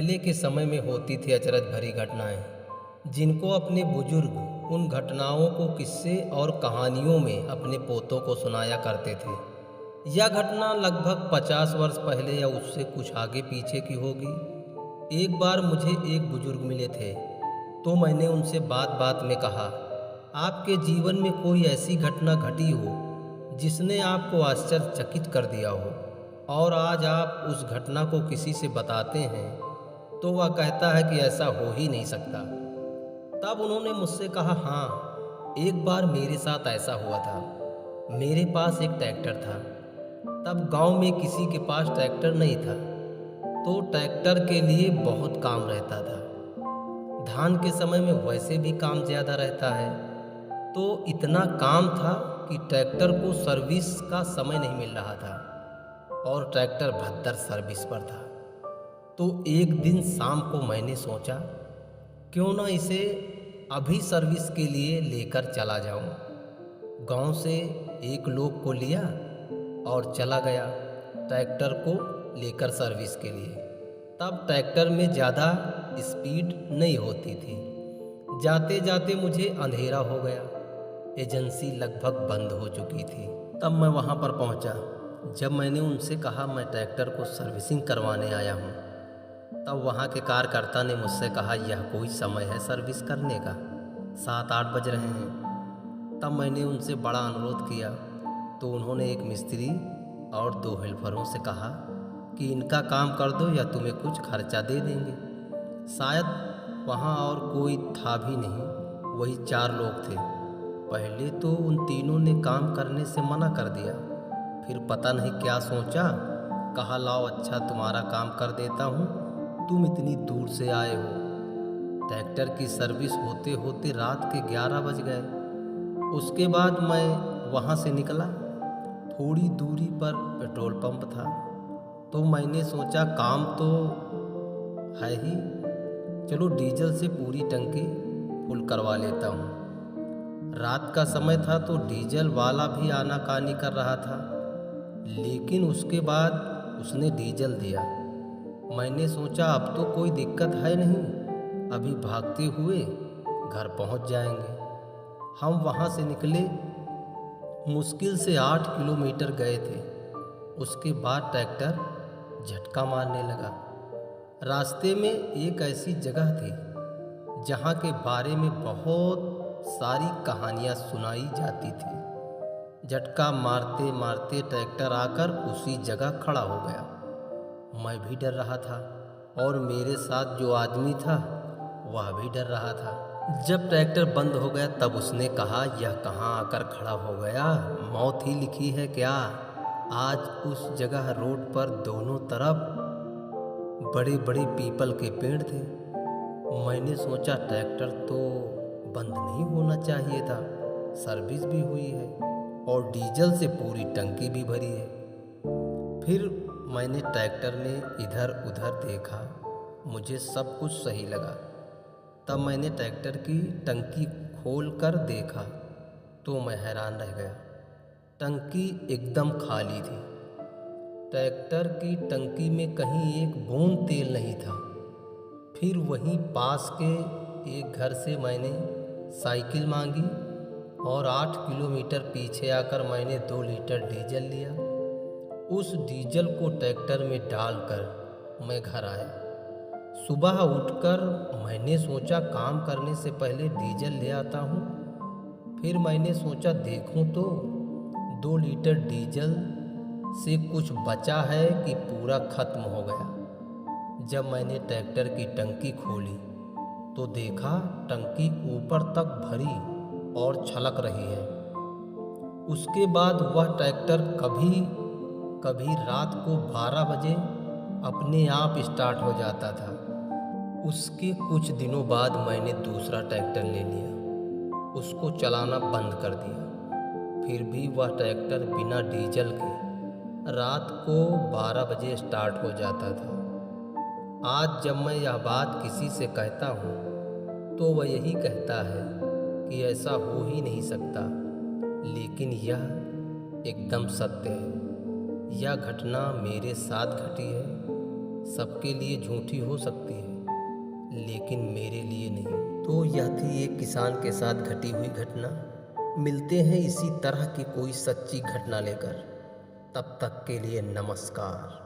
पहले के समय में होती थी अचरज भरी घटनाएं, जिनको अपने बुजुर्ग उन घटनाओं को किस्से और कहानियों में अपने पोतों को सुनाया करते थे। यह घटना लगभग 50 वर्ष पहले या उससे कुछ आगे पीछे की होगी। एक बार मुझे एक बुजुर्ग मिले थे, तो मैंने उनसे बात बात में कहा, आपके जीवन में कोई ऐसी घटना घटी हो जिसने आपको आश्चर्यचकित कर दिया हो, और आज आप उस घटना को किसी से बताते हैं तो वह कहता है कि ऐसा हो ही नहीं सकता। तब उन्होंने मुझसे कहा, हाँ, एक बार मेरे साथ ऐसा हुआ था। मेरे पास एक ट्रैक्टर था। तब गांव में किसी के पास ट्रैक्टर नहीं था, तो ट्रैक्टर के लिए बहुत काम रहता था। धान के समय में वैसे भी काम ज़्यादा रहता है, तो इतना काम था कि ट्रैक्टर को सर्विस का समय नहीं मिल रहा था और ट्रैक्टर भद्दर सर्विस पर था। तो एक दिन शाम को मैंने सोचा, क्यों ना इसे अभी सर्विस के लिए लेकर चला जाऊं। गांव से एक लोग को लिया और चला गया ट्रैक्टर को लेकर सर्विस के लिए। तब ट्रैक्टर में ज़्यादा स्पीड नहीं होती थी। जाते जाते मुझे अंधेरा हो गया। एजेंसी लगभग बंद हो चुकी थी। तब मैं वहाँ पर पहुँचा। जब मैंने उनसे कहा मैं ट्रैक्टर को सर्विसिंग करवाने आया हूँ, तब वहाँ के कार्यकर्ता ने मुझसे कहा, यह कोई समय है सर्विस करने का, 7-8 बज रहे हैं। तब मैंने उनसे बड़ा अनुरोध किया, तो उन्होंने एक मिस्त्री और 2 हेल्परों से कहा कि इनका काम कर दो या तुम्हें कुछ खर्चा दे देंगे। शायद वहाँ और कोई था भी नहीं, वही 4 लोग थे। पहले तो उन तीनों ने काम करने से मना कर दिया, फिर पता नहीं क्या सोचा, कहा लाओ अच्छा तुम्हारा काम कर देता हूँ, तुम इतनी दूर से आए हो। ट्रैक्टर की सर्विस होते होते रात के 11 बज गए। उसके बाद मैं वहाँ से निकला। थोड़ी दूरी पर पेट्रोल पंप था, तो मैंने सोचा काम तो है ही, चलो डीजल से पूरी टंकी फुल करवा लेता हूँ। रात का समय था तो डीजल वाला भी आनाकानी कर रहा था, लेकिन उसके बाद उसने डीजल दिया। मैंने सोचा अब तो कोई दिक्कत है नहीं, अभी भागते हुए घर पहुंच जाएंगे। हम वहां से निकले। मुश्किल से 8 किलोमीटर गए थे। उसके बाद ट्रैक्टर झटका मारने लगा। रास्ते में एक ऐसी जगह थी जहाँ के बारे में बहुत सारी कहानियाँ सुनाई जाती थी। झटका मारते मारते ट्रैक्टर आकर उसी जगह खड़ा हो गया। मैं भी डर रहा था और मेरे साथ जो आदमी था वह भी डर रहा था। जब ट्रैक्टर बंद हो गया तब उसने कहा, यह कहाँ आकर खड़ा हो गया, मौत ही लिखी है क्या। आज उस जगह रोड पर दोनों तरफ बड़े बड़े पीपल के पेड़ थे। मैंने सोचा ट्रैक्टर तो बंद नहीं होना चाहिए था, सर्विस भी हुई है और डीजल से पूरी टंकी भी भरी है। फिर मैंने ट्रैक्टर में इधर उधर देखा, मुझे सब कुछ सही लगा। तब मैंने ट्रैक्टर की टंकी खोल कर देखा तो मैं हैरान रह गया। टंकी एकदम खाली थी। ट्रैक्टर की टंकी में कहीं एक बूंद तेल नहीं था। फिर वहीं पास के एक घर से मैंने साइकिल मांगी और 8 किलोमीटर पीछे आकर मैंने 2 लीटर डीजल लिया। उस डीजल को ट्रैक्टर में डालकर मैं घर आया। सुबह उठकर मैंने सोचा काम करने से पहले डीजल ले आता हूँ। फिर मैंने सोचा देखूँ तो 2 लीटर डीजल से कुछ बचा है कि पूरा खत्म हो गया। जब मैंने ट्रैक्टर की टंकी खोली तो देखा टंकी ऊपर तक भरी और छलक रही है। उसके बाद वह ट्रैक्टर कभी कभी रात को 12 बजे अपने आप स्टार्ट हो जाता था। उसके कुछ दिनों बाद मैंने दूसरा ट्रैक्टर ले लिया, उसको चलाना बंद कर दिया। फिर भी वह ट्रैक्टर बिना डीजल के रात को 12 बजे स्टार्ट हो जाता था। आज जब मैं यह बात किसी से कहता हूँ तो वह यही कहता है कि ऐसा हो ही नहीं सकता, लेकिन यह एकदम सत्य है। यह घटना मेरे साथ घटी है। सबके लिए झूठी हो सकती है, लेकिन मेरे लिए नहीं। तो यह थी एक किसान के साथ घटी हुई घटना। मिलते हैं इसी तरह की कोई सच्ची घटना लेकर। तब तक के लिए नमस्कार।